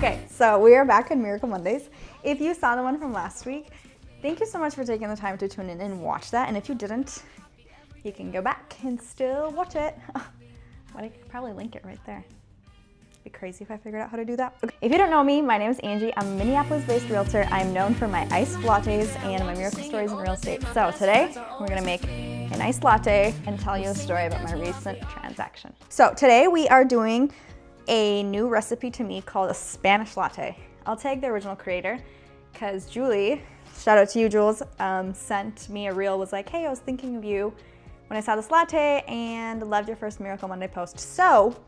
Okay, so we are back on Miracle Mondays. If you saw the one from last week, thank you so much for taking the time to tune in and watch that. And if you didn't, you can go back and still watch it. Well, I could probably link it right there. It'd be crazy if I figured out how to do that. Okay. If you don't know me, my name is Angie. I'm a Minneapolis-based realtor. I'm known for my iced lattes and my miracle stories in real estate. So today, we're gonna make an iced latte and tell you a story about my recent transaction. So today we are doing a new recipe to me called a Spanish latte. I'll tag the original creator because Julie, shout out to you, Jules, sent me a reel, was like, hey, I was thinking of you when I saw this latte and loved your first Miracle Monday post. So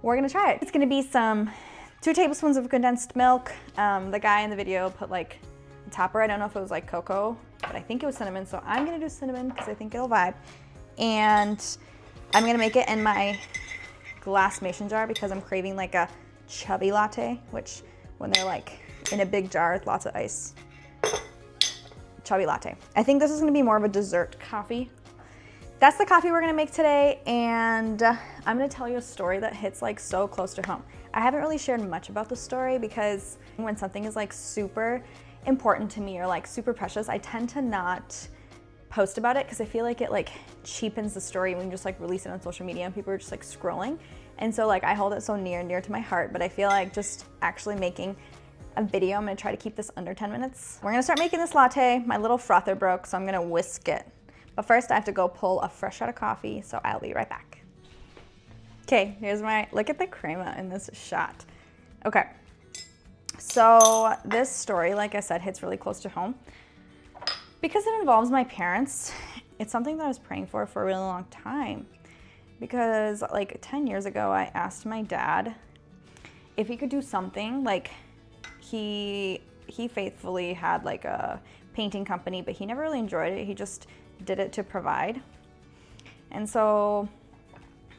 we're gonna try it. It's gonna be 2 tablespoons of condensed milk. The guy in the video put like a topper. I don't know if it was like cocoa, but I think it was cinnamon. So I'm gonna do cinnamon because I think it'll vibe. And I'm gonna make it in my glass mason jar because I'm craving like a chubby latte, which when they're like in a big jar with lots of ice. Chubby latte. I think this is gonna be more of a dessert coffee. That's the coffee we're gonna make today, and I'm gonna tell you a story that hits like so close to home. I haven't really shared much about the story because when something is like super important to me or like super precious, I tend to not post about it because I feel like it like cheapens the story when you just like release it on social media and people are just like scrolling. And so like I hold it so near and dear to my heart, but I feel like just actually making a video, I'm gonna try to keep this under 10 minutes. We're gonna start making this latte. My little frother broke, so I'm gonna whisk it. But first I have to go pull a fresh shot of coffee, so I'll be right back. Okay, here's look at the crema in this shot. Okay, so this story, like I said, hits really close to home. Because it involves my parents, it's something that I was praying for a really long time. Because like 10 years ago, I asked my dad if he could do something. Like he faithfully had like a painting company, but he never really enjoyed it. He just did it to provide. And so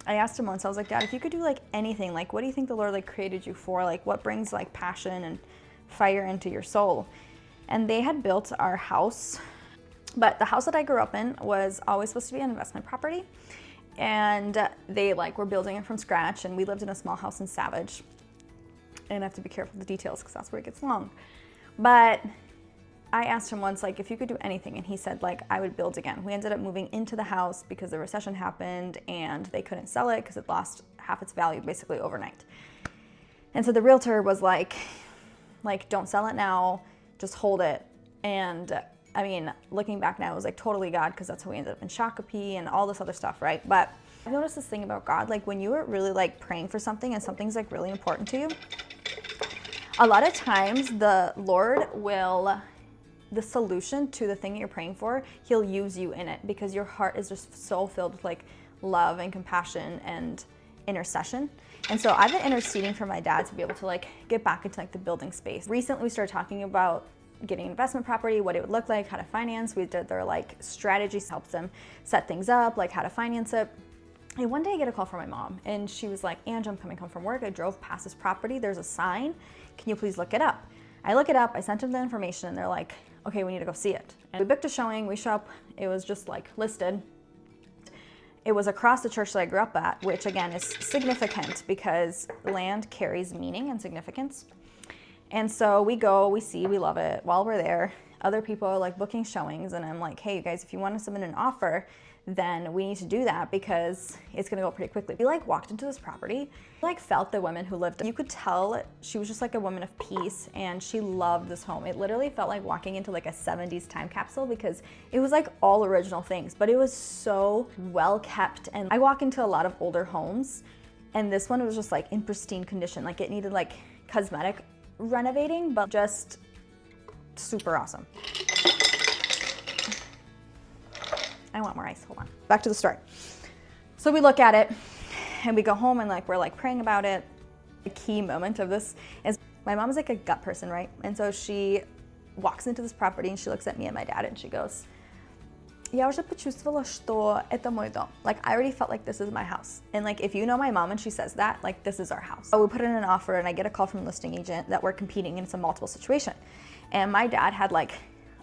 I asked him once, I was like, Dad, if you could do like anything, like what do you think the Lord like created you for? Like what brings like passion and fire into your soul? And they had built our house, but the house that I grew up in was always supposed to be an investment property. And they like were building it from scratch, and we lived in a small house in Savage. And I have to be careful with the details because that's where it gets long. But I asked him once, like, if you could do anything, and he said, like, I would build again. We ended up moving into the house because the recession happened and they couldn't sell it because it lost half its value basically overnight. And so the realtor was like, don't sell it now, just hold it. And I mean, looking back now, it was like totally God, because that's how we ended up in Shakopee and all this other stuff, right? But I've noticed this thing about God, like when you are really like praying for something and something's like really important to you, a lot of times the Lord will, the solution to the thing that you're praying for, he'll use you in it because your heart is just so filled with like love and compassion and intercession. And so I've been interceding for my dad to be able to like get back into like the building space. Recently we started talking about getting investment property, what it would look like, how to finance. We did their like strategies, helped them set things up, like how to finance it. And one day I get a call from my mom and she was like, Ange, I'm coming home from work. I drove past this property. There's a sign. Can you please look it up? I look it up. I sent them the information and they're like, okay, we need to go see it. And we booked a showing. We show up. It was just like listed. It was across the church that I grew up at, which again is significant because land carries meaning and significance. And so we go, we see, we love it. While we're there, other people are like booking showings and I'm like, hey you guys, if you want to submit an offer, then we need to do that because it's gonna go pretty quickly. We like walked into this property, like felt the woman who lived. You could tell she was just like a woman of peace and she loved this home. It literally felt like walking into like a 70s time capsule because it was like all original things, but it was so well kept. And I walk into a lot of older homes and this one was just like in pristine condition. Like it needed like cosmetic renovating, but just super awesome. I want more ice, hold on. Back to the story. So we look at it and we go home and like we're like praying about it. The key moment of this is my mom's like a gut person, right? And so she walks into this property and she looks at me and my dad and she goes, Я уже почувствовала, что это мой дом. Like I already felt like this is my house. And like if you know my mom and she says that, like this is our house. So we put in an offer and I get a call from a listing agent that we're competing and it's a multiple situation. And my dad had like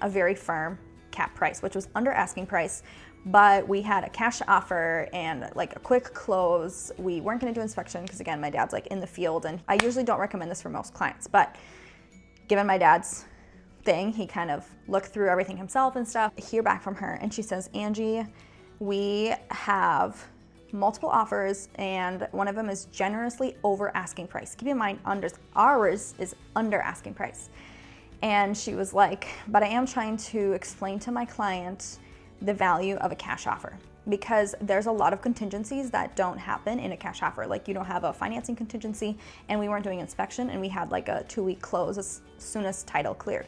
a very firm cap price, which was under asking price, but we had a cash offer and like a quick close. We weren't gonna do inspection because again, my dad's like in the field, and I usually don't recommend this for most clients, but given my dad's thing, he kind of looked through everything himself and stuff. I hear back from her and she says, Angie, we have multiple offers and one of them is generously over asking price. Keep in mind, ours is under asking price. And she was like, but I am trying to explain to my client the value of a cash offer, because there's a lot of contingencies that don't happen in a cash offer. Like you don't have a financing contingency, and we weren't doing inspection, and we had like a 2-week close as soon as title cleared.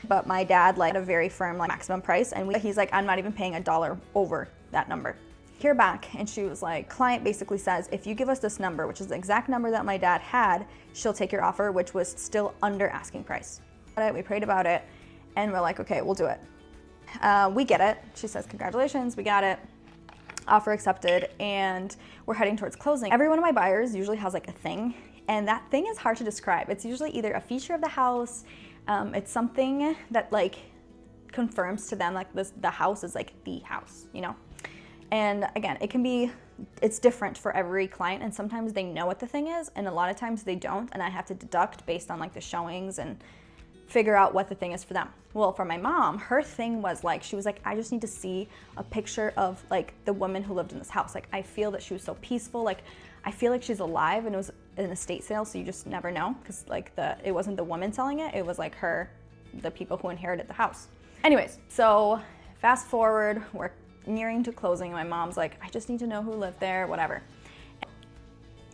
But my dad like had a very firm like maximum price, and he's like, I'm not even paying $1 over that number. Hear back, and she was like, client basically says, if you give us this number, which is the exact number that my dad had, she'll take your offer, which was still under asking price. We prayed about it, and we're like, okay, we'll do it. We get it. She says, congratulations, we got it. Offer accepted, and we're heading towards closing. Every one of my buyers usually has like a thing, and that thing is hard to describe. It's usually either a feature of the house, it's something that like confirms to them like the house is like the house, you know? And again, it's different for every client, and sometimes they know what the thing is, and a lot of times they don't, and I have to deduct based on like the showings and figure out what the thing is for them. Well, for my mom, her thing was like, she was like, I just need to see a picture of like the woman who lived in this house. Like, I feel that she was so peaceful. Like, I feel like she's alive, and it was an estate sale, so you just never know, because like it wasn't the woman selling it, it was like the people who inherited the house. Anyways, so fast forward, we're nearing to closing, and my mom's like, I just need to know who lived there, whatever.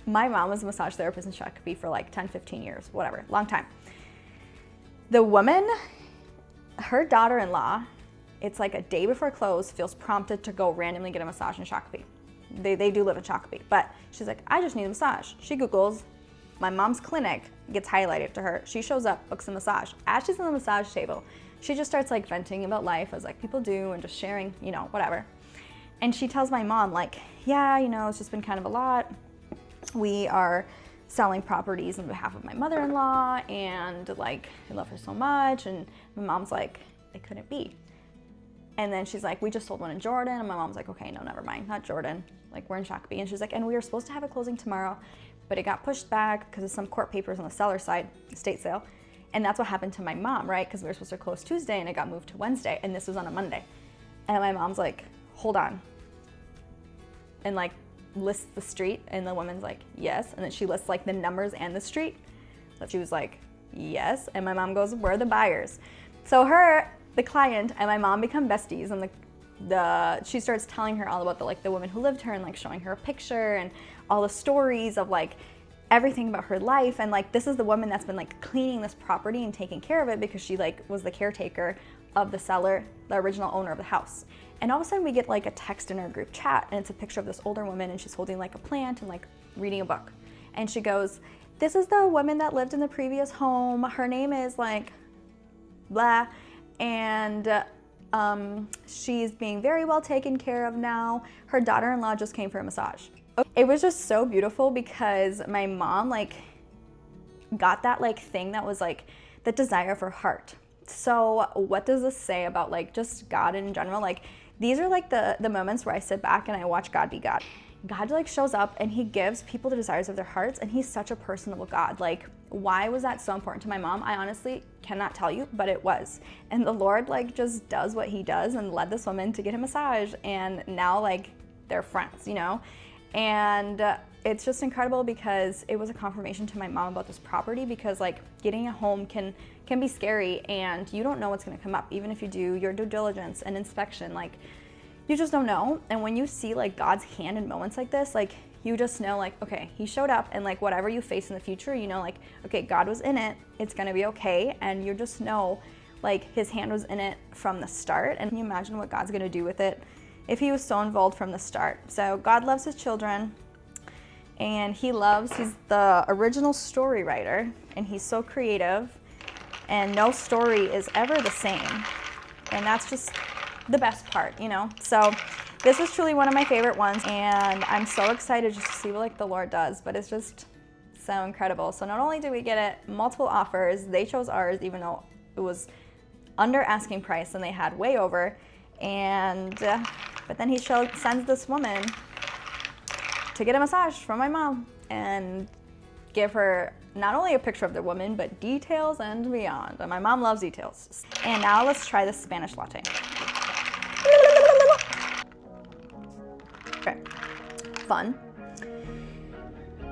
My mom was a massage therapist in Shakopee for like 10, 15 years, whatever, long time. The woman, her daughter-in-law, it's like a day before close, feels prompted to go randomly get a massage in Shakopee. They do live in Shakopee, but she's like, I just need a massage. She Googles, my mom's clinic gets highlighted to her. She shows up, books a massage. As she's on the massage table, she just starts like venting about life as like people do, and just sharing, you know, whatever. And she tells my mom like, yeah, you know, it's just been kind of a lot. We are selling properties on behalf of my mother-in-law, and like, I love her so much. And my mom's like, it couldn't be. And then she's like, we just sold one in Jordan. And my mom's like, okay, no, never mind, not Jordan. Like, we're in Shakopee. And she's like, and we were supposed to have a closing tomorrow, but it got pushed back because of some court papers on the seller side, estate sale. And that's what happened to my mom, right? Because we were supposed to close Tuesday, and it got moved to Wednesday, and this was on a Monday. And my mom's like, hold on. And like, lists the street, and the woman's like, yes. And then she lists like the numbers and the street. So she was like, yes. And my mom goes, where are the buyers? So the client and my mom become besties, and she starts telling her all about the woman who lived here, and like showing her a picture and all the stories of like everything about her life. And like, this is the woman that's been like cleaning this property and taking care of it, because she like was the caretaker of the seller, the original owner of the house. And all of a sudden we get like a text in our group chat, and it's a picture of this older woman, and she's holding like a plant and like reading a book. And she goes, this is the woman that lived in the previous home. Her name is like blah, and she's being very well taken care of now. Her daughter-in-law just came for a massage. It was just so beautiful, because my mom like got that like thing that was like the desire of her heart. So what does this say about like just God in general? Like, these are like the moments where I sit back and I watch God be God. God like shows up, and he gives people the desires of their hearts, and he's such a personable God. Like, why was that so important to my mom? I honestly cannot tell you, but it was. And the Lord like just does what he does, and led this woman to get a massage, and now like they're friends, you know? And it's just incredible, because it was a confirmation to my mom about this property, because like getting a home can be scary, and you don't know what's going to come up. Even if you do your due diligence and inspection, like you just don't know. And when you see like God's hand in moments like this, like you just know like, okay, he showed up, and like whatever you face in the future, you know, like, okay, God was in it, it's going to be okay. And you just know like his hand was in it from the start. And can you imagine what God's going to do with it if he was so involved from the start? So God loves his children, and he's the original story writer, and he's so creative, and no story is ever the same. And that's just the best part, you know? So this is truly one of my favorite ones, and I'm so excited just to see what like the Lord does, but it's just so incredible. So not only did we get it, multiple offers, they chose ours even though it was under asking price and they had way over. And But then he sends this woman to get a massage from my mom and give her not only a picture of the woman, but details and beyond. And my mom loves details. And now let's try this Spanish latte. Okay, fun.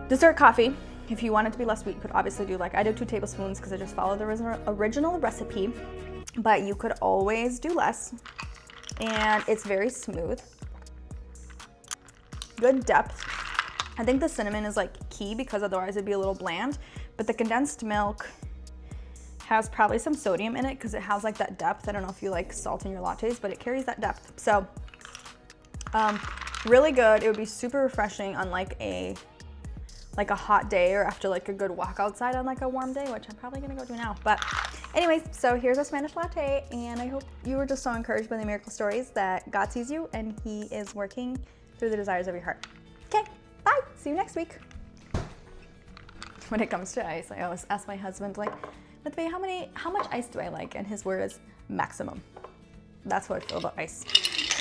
Dessert coffee. If you want it to be less sweet, you could obviously do like I do 2 tablespoons because I just followed the original recipe, but you could always do less. And it's very smooth. Good depth. I think the cinnamon is like key because otherwise it'd be a little bland, but the condensed milk has probably some sodium in it because it has like that depth. I don't know if you like salt in your lattes, but it carries that depth. So really good. It would be super refreshing on like a hot day or after like a good walk outside on like a warm day, which I'm probably gonna go do now. But anyways, so here's a Spanish latte, and I hope you were just so encouraged by the miracle stories that God sees you and he is working through the desires of your heart. Okay, bye, see you next week. When it comes to ice, I always ask my husband like, how much ice do I like? And his word is maximum. That's what I feel about ice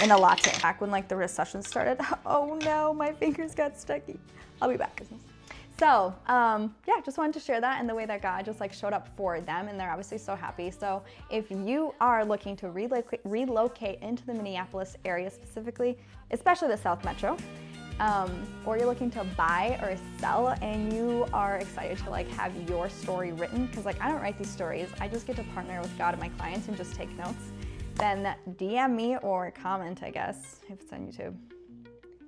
in a latte. Back when like the recession started, oh no, my fingers got stucky. I'll be back. So yeah, just wanted to share that and the way that God just like showed up for them, and they're obviously so happy. So if you are looking to relocate into the Minneapolis area specifically, especially the South Metro, or you're looking to buy or sell and you are excited to like have your story written, because like I don't write these stories, I just get to partner with God and my clients and just take notes, then DM me or comment, I guess, if it's on YouTube.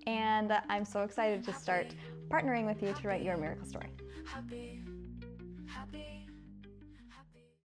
And I'm so excited to start partnering with you to write your miracle story.